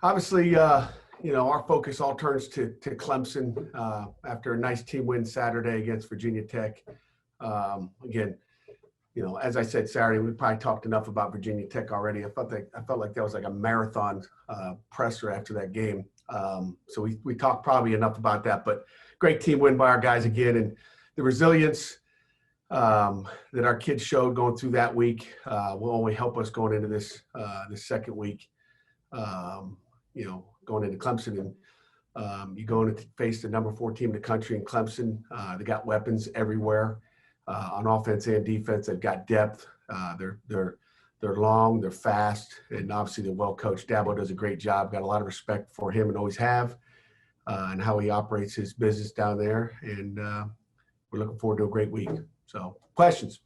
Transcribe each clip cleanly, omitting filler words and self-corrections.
Obviously, our focus all turns to Clemson after a nice team win Saturday against Virginia Tech. Again, as I said Saturday, we probably talked enough about Virginia Tech already. I felt like that was like a marathon presser after that game. So we talked probably enough about that. But great team win by our guys again, and the resilience that our kids showed going through that week will only help us going into this second week. Going into Clemson, and you going to face the number 4 team in the country in Clemson. They got weapons everywhere on offense and defense. They've got depth. They're long, they're fast, and obviously they're well coached. Dabo does a great job. Got a lot of respect for him and always have, and how he operates his business down there. And we're looking forward to a great week. So, questions?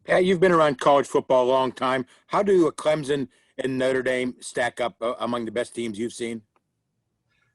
Pat, you've been around college football a long time. How do Clemson and Notre Dame stack up among the best teams you've seen?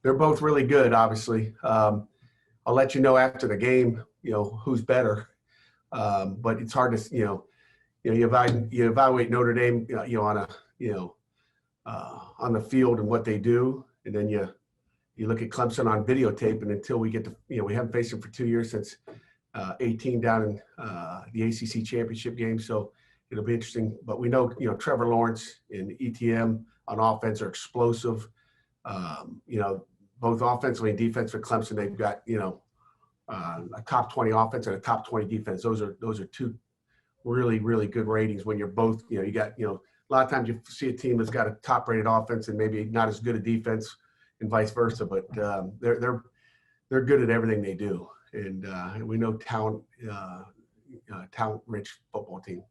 They're both really good, obviously. I'll let you know after the game, who's better. But it's hard to, you evaluate Notre Dame, on the field and what they do, and then you look at Clemson on videotape, and until we get to, we haven't faced them for 2 years since 18 down in the ACC championship game. So it'll be interesting. But we know, Trevor Lawrence and ETM on offense are explosive. Both offensively and defensively for Clemson, they've got, a top 20 offense and a top 20 defense. Those are two really, really good ratings when you're both, you got, a lot of times you see a team that's got a top rated offense and maybe not as good a defense and vice versa, but they're good at everything they do. And we know talent-rich football team.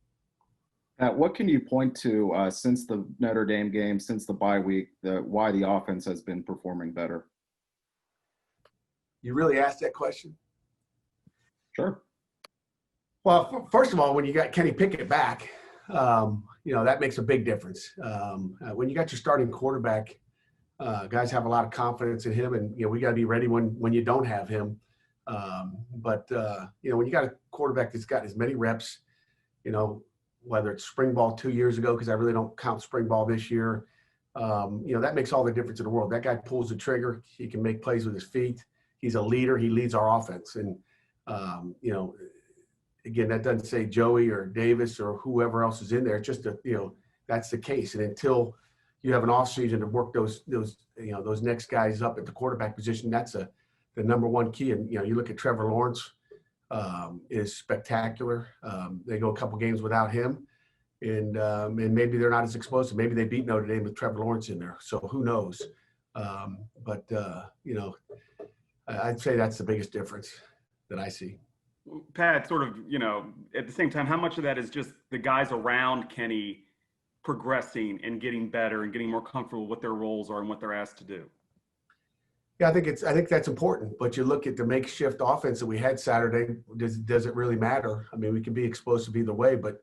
What can you point to since the Notre Dame game, since the bye week, why the offense has been performing better? You really asked that question? Sure. Well, first of all, when you got Kenny Pickett back, that makes a big difference. When you got your starting quarterback, guys have a lot of confidence in him, and we got to be ready when you don't have him. But when you got a quarterback that's got as many reps, whether it's spring ball 2 years ago, because I really don't count spring ball this year, that makes all the difference in the world. That guy pulls the trigger. He can make plays with his feet. He's a leader. He leads our offense. And, again, that doesn't say Joey or Davis or whoever else is in there. It's just that's the case. And until you have an offseason to work those next guys up at the quarterback position, that's the number one key. And, you look at Trevor Lawrence, is spectacular. They go a couple games without him, and maybe they're not as explosive. Maybe they beat Notre Dame with Trevor Lawrence in there. So who knows? But I'd say that's the biggest difference that I see. Pat, sort of, at the same time, how much of that is just the guys around Kenny progressing and getting better and getting more comfortable with their roles are and what they're asked to do? Yeah, I think that's important. But you look at the makeshift offense that we had Saturday. Does it really matter? I mean, we can be explosive either way, but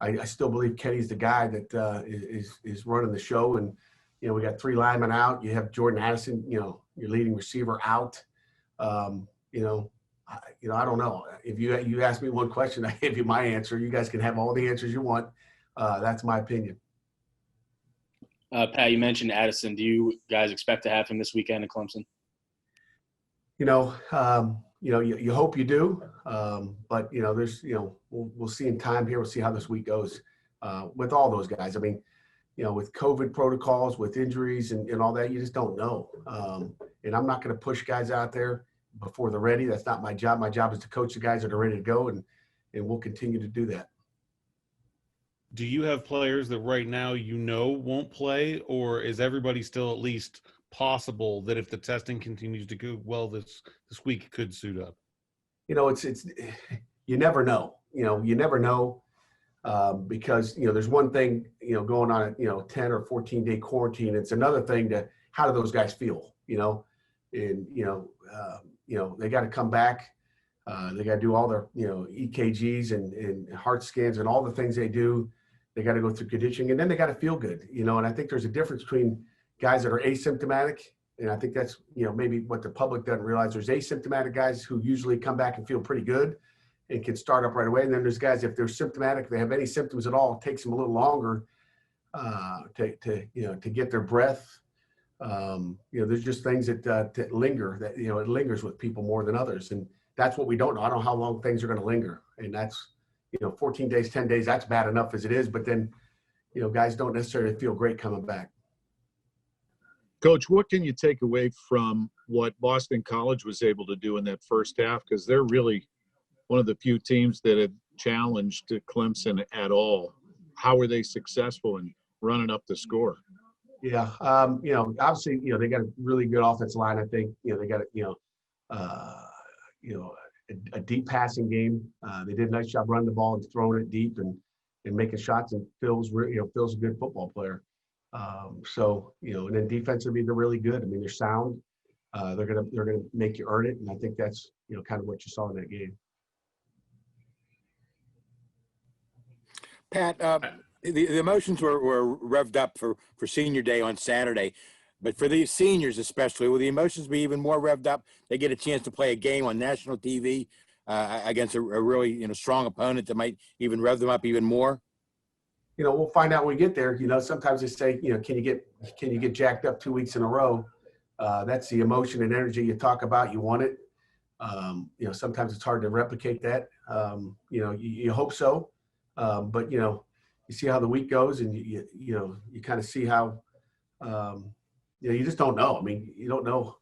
I still believe Kenny's the guy that is running the show. And we got 3 linemen out. You have Jordan Addison, your leading receiver out. I don't know. If you asked me one question, I gave you my answer. You guys can have all the answers you want. That's my opinion. Pat, you mentioned Addison. Do you guys expect to have him this weekend in Clemson? You hope you do, but there's we'll see in time here. We'll see how this week goes with all those guys. I mean, with COVID protocols, with injuries and all that, you just don't know. And I'm not going to push guys out there before they're ready. That's not my job. My job is to coach the guys that are ready to go, and we'll continue to do that. Do you have players that right now won't play, or is everybody still at least possible that if the testing continues to go well this week could suit up? It's you never know. You never know because there's one thing going on a 10 or 14-day quarantine. It's another thing to how do those guys feel? And they got to come back. They got to do all their EKGs and heart scans and all the things they do. They got to go through conditioning, and then they got to feel good, and I think there's a difference between guys that are asymptomatic, and I think that's, maybe what the public doesn't realize. There's asymptomatic guys who usually come back and feel pretty good and can start up right away, and then there's guys, if they're symptomatic, if they have any symptoms at all, it takes them a little longer to get their breath. There's just things that linger, that, it lingers with people more than others. And that's what we don't know. I don't know how long things are going to linger. And that's, 14 days, 10 days, that's bad enough as it is. But then, guys don't necessarily feel great coming back. Coach, what can you take away from what Boston College was able to do in that first half? Because they're really one of the few teams that have challenged Clemson at all. How were they successful in running up the score? Yeah, obviously, they got a really good offensive line. I think, they got a deep passing game. They did a nice job running the ball and throwing it deep and making shots. And Phil's a good football player. And then defensively, they're really good. I mean, they're sound. They're gonna make you earn it, and I think that's kind of what you saw in that game. Pat, the emotions were revved up for senior day on Saturday, but for these seniors especially, will the emotions be even more revved up? They get a chance to play a game on national TV against a really strong opponent that might even rev them up even more. We'll find out when we get there. Sometimes they say, can you get jacked up 2 weeks in a row? That's the emotion and energy you talk about. You want it. Sometimes it's hard to replicate that. You hope so, but you see how the week goes, and you kind of see how you just don't know. I mean, you don't know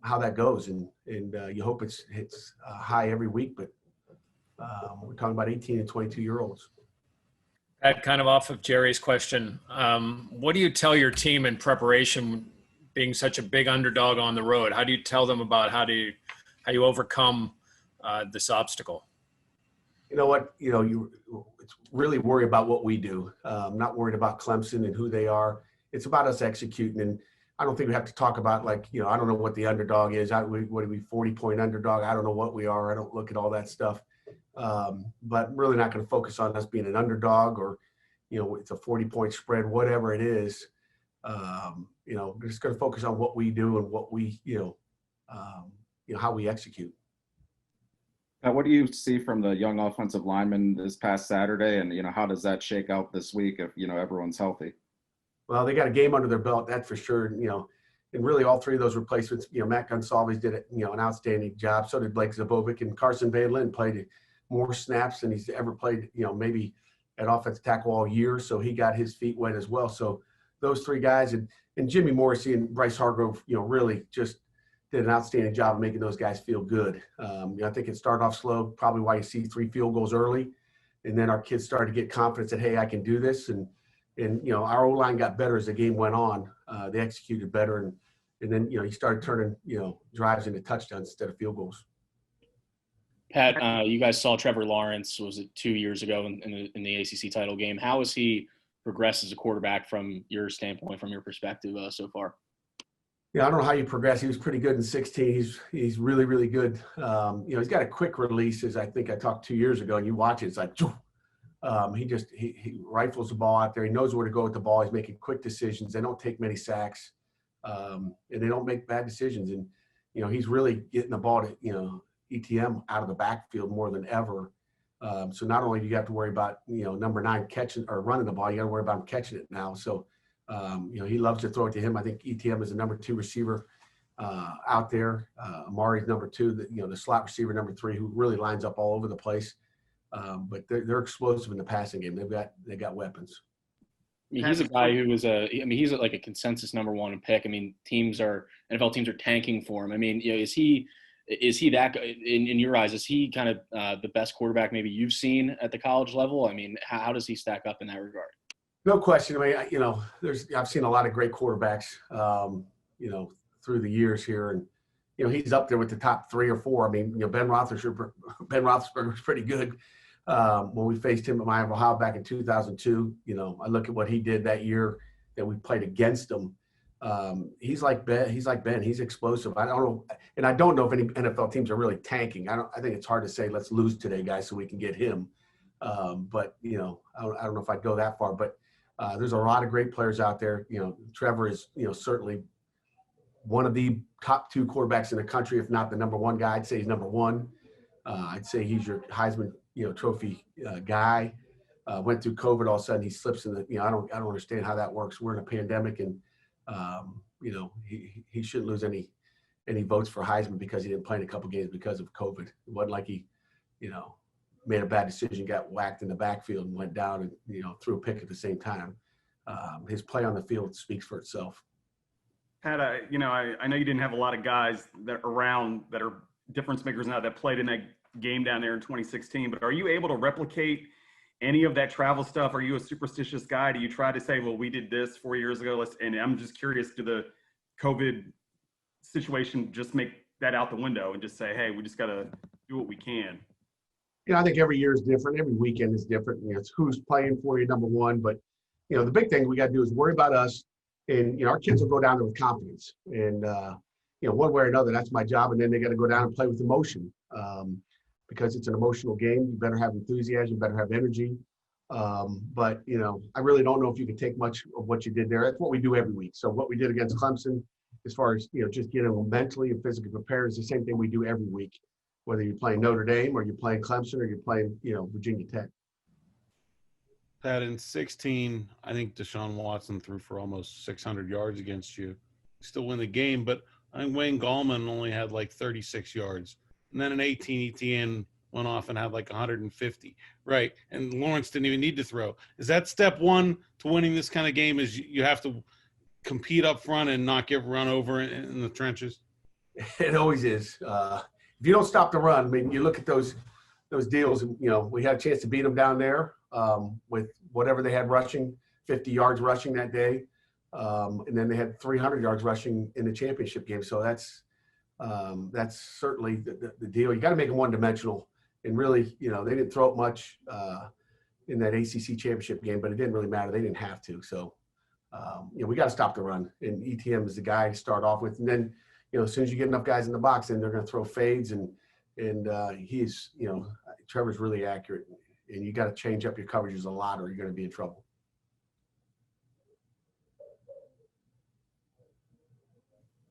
how that goes, and you hope it's high every week. But we're talking about 18 and 22-year-olds. Pat, kind of off of Jerry's question, what do you tell your team in preparation, being such a big underdog on the road? How do you tell them about how you overcome this obstacle? You know what? It's really worry about what we do. Not worried about Clemson and who they are. It's about us executing. And I don't think we have to talk about I don't know what the underdog is. What are we, 40-point underdog? I don't know what we are. I don't look at all that stuff. But really not going to focus on us being an underdog or, it's a 40-point spread, whatever it is. We're just going to focus on what we do and what we, how we execute. What do you see from the young offensive lineman this past Saturday, and how does that shake out this week if everyone's healthy? Well, they got a game under their belt, that's for sure. And really all three of those replacements, Matt Gonsalves did an outstanding job. So did Blake Zabovic, and Carson Van Lin played more snaps than he's ever played, maybe at offensive tackle all year. So he got his feet wet as well. So those three guys and Jimmy Morrissey and Bryce Hargrove, really just did an outstanding job of making those guys feel good. I think it started off slow, probably why you see 3 field goals early. And then our kids started to get confidence that, hey, I can do this. And our O-line got better as the game went on. They executed better. And then, he started turning, drives into touchdowns instead of field goals. Pat, you guys saw Trevor Lawrence, was it 2 years ago in the ACC title game? How has he progressed as a quarterback from your standpoint, from your perspective so far? Yeah, I don't know how you progress. He was pretty good in 16. He's really, really good. He's got a quick release, as I think I talked 2 years ago, and you watch it, it's like, he rifles the ball out there. He knows where to go with the ball. He's making quick decisions. They don't take many sacks, and they don't make bad decisions. And, he's really getting the ball to, ETM out of the backfield more than ever. So not only do you have to worry about, number 9 catching or running the ball, you got to worry about him catching it now. So, he loves to throw it to him. I think ETM is the number 2 receiver out there. Amari's number 2, the slot receiver number 3, who really lines up all over the place. But they're explosive in the passing game. They got weapons. I mean, he's a guy who was he's like a consensus number 1 pick. I mean, NFL teams are tanking for him. I mean, is he that in your eyes? Is he kind of the best quarterback maybe you've seen at the college level? I mean, how does he stack up in that regard? No question. I mean, I've seen a lot of great quarterbacks, through the years here, and he's up there with the top 3 or 4. I mean, Ben Roethlisberger was pretty good when we faced him at Miami, Ohio back in 2002. I look at what he did that year that we played against him. He's like Ben. He's explosive. I don't know if any NFL teams are really tanking. I think it's hard to say, let's lose today, guys, so we can get him. But I don't know if I'd go that far. But there's a lot of great players out there. Trevor is certainly one of the top 2 quarterbacks in the country, if not the number 1 guy. I'd say he's number 1. I'd say he's your Heisman Trophy guy. went through COVID. All of a sudden he slips in the, I don't understand how that works. We're in a pandemic, and he shouldn't lose any votes for Heisman because he didn't play in a couple games because of COVID. It wasn't like he, made a bad decision, got whacked in the backfield and went down and, threw a pick at the same time. His play on the field speaks for itself. Pat, I know you didn't have a lot of guys that are difference makers now that played in that game down there in 2016, but are you able to replicate any of that travel stuff? Are you a superstitious guy? Do you try to say, well, we did this 4 years ago, and I'm just curious, do the COVID situation just make that out the window and just say, hey, we just got to do what we can? I think every year is different. Every weekend is different. It's who's playing for you, number one. But, the big thing we got to do is worry about us. And, our kids will go down there with confidence. And, one way or another, that's my job. And then they got to go down and play with emotion because it's an emotional game. You better have enthusiasm. You better have energy. But, I really don't know if you can take much of what you did there. That's what we do every week. So what we did against Clemson, as far as, just getting them mentally and physically prepared, is the same thing we do every week, whether you're playing Notre Dame or you're playing Clemson or you're playing, Virginia Tech. Pat, in 16, I think Deshaun Watson threw for almost 600 yards against you. Still win the game, but I think Wayne Gallman only had like 36 yards. And then in 18, Etienne went off and had like 150. Right. And Lawrence didn't even need to throw. Is that step one to winning this kind of game, is you have to compete up front and not get run over in the trenches? It always is. If you don't stop the run, I mean, you look at those deals, and, we had a chance to beat them down there with whatever they had rushing, 50 yards rushing that day. And then they had 300 yards rushing in the championship game. So that's certainly the deal. You got to make them one-dimensional. And really, they didn't throw it much in that ACC championship game, but it didn't really matter. They didn't have to. So, we got to stop the run. And ETM is the guy to start off with. And then, as soon as you get enough guys in the box, then they're going to throw fades. And he's, Trevor's really accurate. And you got to change up your coverages a lot or you're going to be in trouble.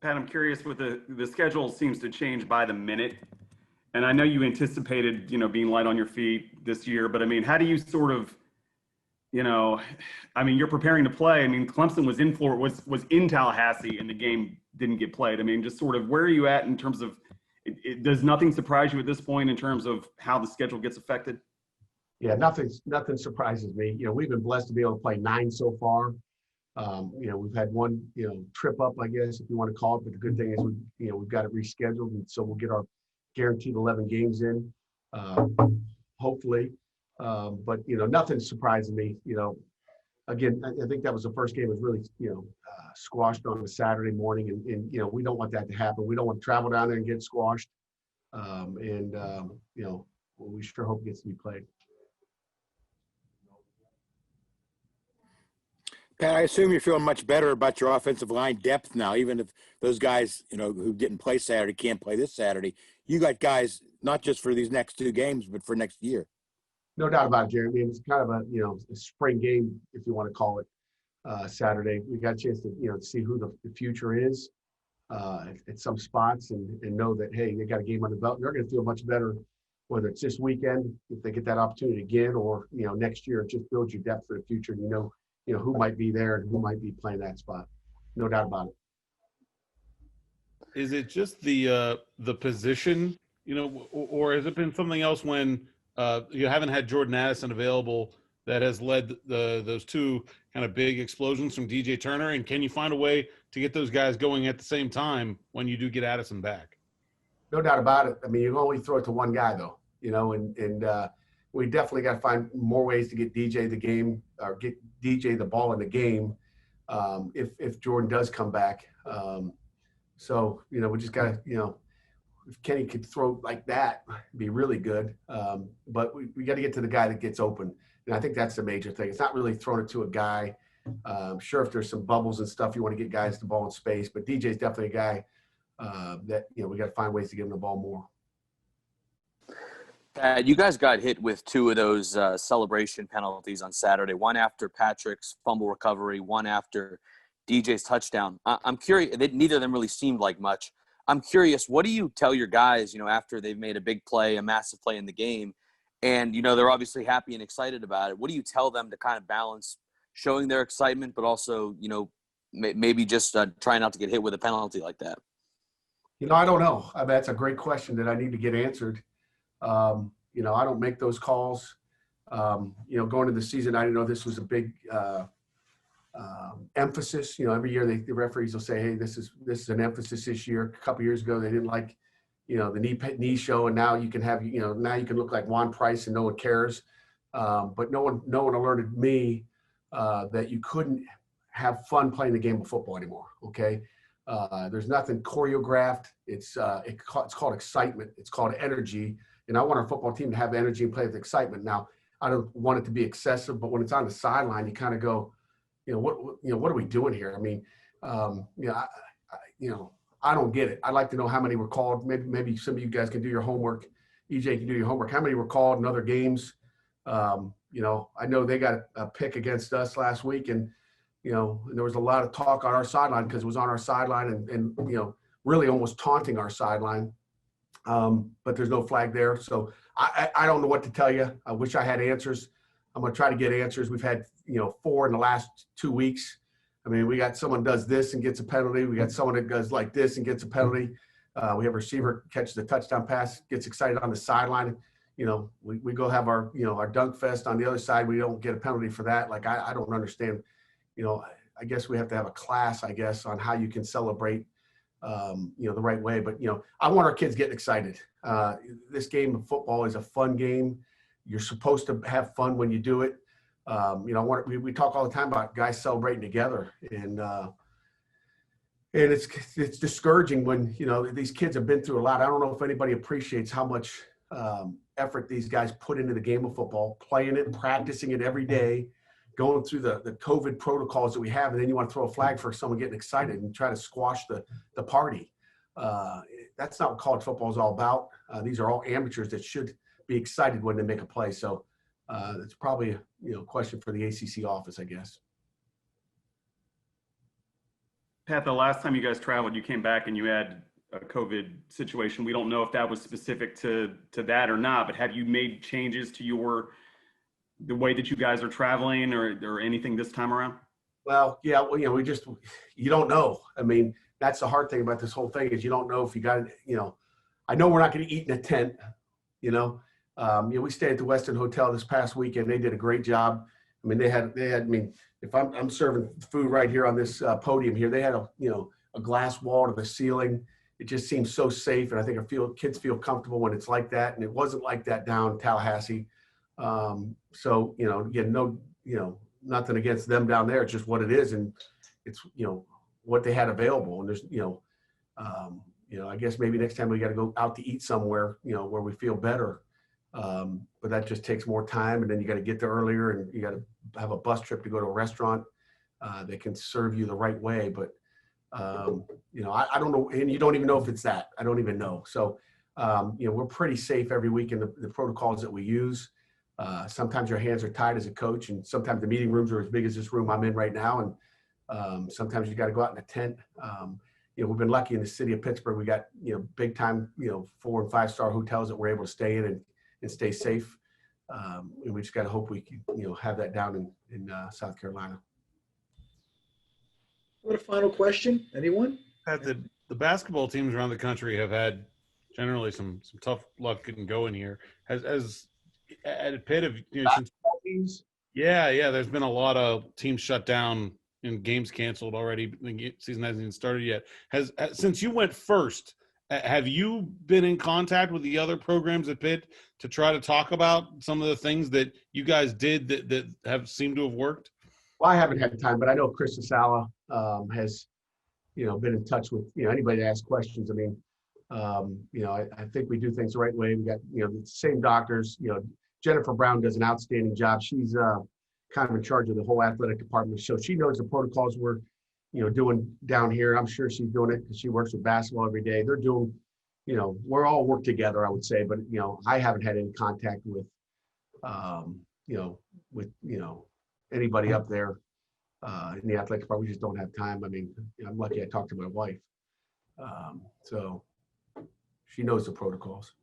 Pat, I'm curious, with the schedule seems to change by the minute. And I know you anticipated, being light on your feet this year, but I mean, how do you sort of, you're preparing to play. I mean, Clemson was in Florida, was in Tallahassee, and the game didn't get played. I mean, just sort of where are you at in terms of, does nothing surprise you at this point in terms of how the schedule gets affected? Yeah, nothing surprises me. We've been blessed to be able to play 9 so far. We've had one, trip up, I guess, if you want to call it. But the good thing is, we've got it rescheduled, and so we'll get our guaranteed 11 games in, hopefully. But nothing surprising me. Again, I think that was the first game was really, squashed on a Saturday morning, and we don't want that to happen. We don't want to travel down there and get squashed. We sure hope it gets to be played. Pat, I assume you're feeling much better about your offensive line depth now, even if those guys, who didn't play Saturday can't play this Saturday. You got guys not just for these next 2 games, but for next year. No doubt about it, Jeremy. It's kind of a spring game, if you want to call it, Saturday. We got a chance to, see who the future is at some spots and know that, hey, they got a game on the belt. They're going to feel much better, whether it's this weekend, if they get that opportunity again, or, next year. It just builds your depth for the future. Who might be there and who might be playing that spot. No doubt about it. Is it just the position, or has it been something else when you haven't had Jordan Addison available that has led those 2 kind of big explosions from DJ Turner? And can you find a way to get those guys going at the same time when you do get Addison back? No doubt about it. I mean, you can only throw it to one guy, though, and we definitely got to find more ways to get DJ the game or get DJ the ball in the game if Jordan does come back. So, we just got to, if Kenny could throw like that, it'd be really good. But we got to get to the guy that gets open. And I think that's the major thing. It's not really throwing it to a guy. Sure, if there's some bubbles and stuff, you want to get guys the ball in space. But DJ's definitely a guy that, we got to find ways to give him the ball more. You guys got hit with 2 of those celebration penalties on Saturday, one after Patrick's fumble recovery, one after DJ's touchdown. I'm curious, neither of them really seemed like much. I'm curious, what do you tell your guys, after they've made a big play, a massive play in the game, and they're obviously happy and excited about it. What do you tell them to kind of balance showing their excitement, but also maybe just trying not to get hit with a penalty like that? I don't know. That's a great question that I need to get answered. I don't make those calls. Going into the season, I didn't know this was a big emphasis. Every year the referees will say, "Hey, this is an emphasis this year." A couple years ago, they didn't like, the knee show, and now you can have, now you can look like Juan Price and no one cares. But no one alerted me that you couldn't have fun playing the game of football anymore. Okay. There's nothing choreographed. It's called excitement. It's called energy. And I want our football team to have energy and play with excitement. Now, I don't want it to be excessive, but when it's on the sideline, you kind of go, what are we doing here? I mean, I don't get it. I'd like to know how many were called. Maybe some of you guys can do your homework. EJ can do your homework. How many were called in other games? I know they got a pick against us last week, and there was a lot of talk on our sideline because it was on our sideline and really almost taunting our sideline. But there's no flag there. So I don't know what to tell you. I wish I had answers. I'm going to try to get answers. We've had, 4 in the last 2 weeks. I mean, we got someone does this and gets a penalty. We got someone that does like this and gets a penalty. We have a receiver catches a touchdown pass, gets excited on the sideline. We go have our, our dunk fest on the other side. We don't get a penalty for that. Like, I don't understand. I guess we have to have a class, on how you can celebrate, the right way. But, I want our kids getting excited. This game of football is a fun game. You're supposed to have fun when you do it. We talk all the time about guys celebrating together, and it's discouraging when, these kids have been through a lot. I don't know if anybody appreciates how much effort these guys put into the game of football, playing it, practicing it every day, going through the COVID protocols that we have, and then you want to throw a flag for someone getting excited and try to squash the party. That's not what college football is all about. These are all amateurs that should be excited when they make a play. So it's probably a question for the ACC office, I guess. Pat, the last time you guys traveled, you came back and you had a COVID situation. We don't know if that was specific to that or not, but have you made changes to the way that you guys are traveling or anything this time around? Well, yeah, you don't know. I mean, that's the hard thing about this whole thing is you don't know if you got, I know we're not going to eat in a tent, we stayed at the Westin Hotel this past weekend. They did a great job. I mean, they had, if I'm serving food right here on this podium here, they had a glass wall to the ceiling. It just seems so safe. And I think kids feel comfortable when it's like that. And it wasn't like that down in Tallahassee. So, again, nothing against them down there. It's just what it is. And it's, what they had available. And there's, I guess maybe next time we got to go out to eat somewhere, where we feel better. But that just takes more time. And then you got to get there earlier and you got to have a bus trip to go to a restaurant that can serve you the right way. But, I don't know. And you don't even know if it's that. I don't even know. So, we're pretty safe every week in the protocols that we use. Sometimes your hands are tied as a coach, and sometimes the meeting rooms are as big as this room I'm in right now. And sometimes you got to go out in a tent. We've been lucky in the city of Pittsburgh. We got, big time, 4 and 5 star hotels that we're able to stay in and stay safe. And we just got to hope we can, have that down in South Carolina. What a final question? Anyone? The basketball teams around the country have had generally some tough luck getting going here. Has at Pitt since, there's been a lot of teams shut down and games canceled already. The season hasn't even started yet. Since you went first, have you been in contact with the other programs at Pitt to try to talk about some of the things that you guys did that have seemed to have worked? Well, I haven't had time, but I know Chris Sala has, been in touch with, anybody that asks questions. I mean, I think we do things the right way. We got, the same doctors. Jennifer Brown does an outstanding job. She's kind of in charge of the whole athletic department. So she knows the protocols we're, doing down here. I'm sure she's doing it because she works with basketball every day. They're doing, we're all work together, I would say. But, I haven't had any contact with, anybody up there in the athletic department. We just don't have time. I mean, I'm lucky I talked to my wife. So she knows the protocols.